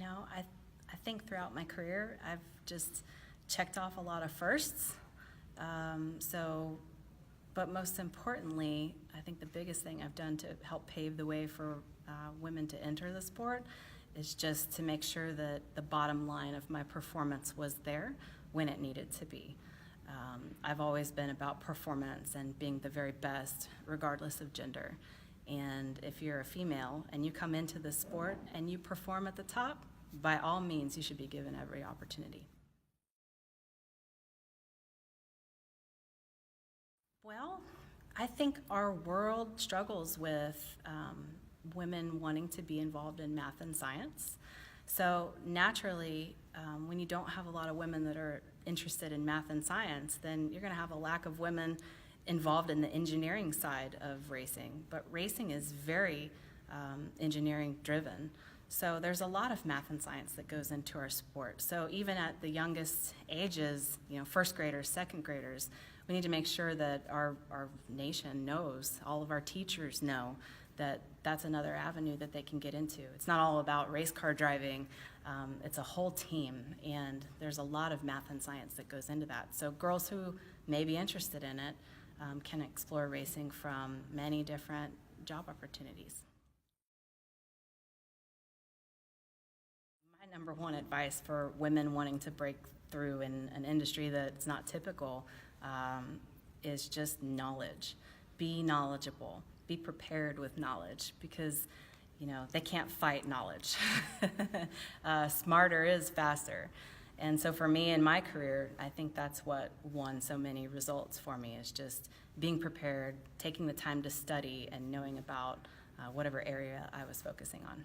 I think throughout my career, I've just checked off a lot of firsts. But most importantly, I think the biggest thing I've done to help pave the way for women to enter the sport is just to make sure that the bottom line of my performance was there when it needed to be. I've always been about performance and being the very best, regardless of gender. And if you're a female and you come into the sport and you perform at the top, by all means, you should be given every opportunity. Well, I think our world struggles with women wanting to be involved in math and science. So naturally, when you don't have a lot of women that are interested in math and science, then you're going to have a lack of women involved in the engineering side of racing. But racing is very engineering driven. So there's a lot of math and science that goes into our sport. So even at the youngest ages, first graders, second graders, we need to make sure that our nation knows, all of our teachers know, that that's another avenue that they can get into. It's not all about race car driving, it's a whole team, and there's a lot of math and science that goes into that. So girls who may be interested in it can explore racing from many different job opportunities. My number one advice for women wanting to break through in an industry that's not typical is just knowledge. Be knowledgeable. Be prepared with knowledge, because they can't fight knowledge. Smarter is faster. And so for me in my career, I think that's what won so many results for me, is just being prepared, taking the time to study, and knowing about whatever area I was focusing on.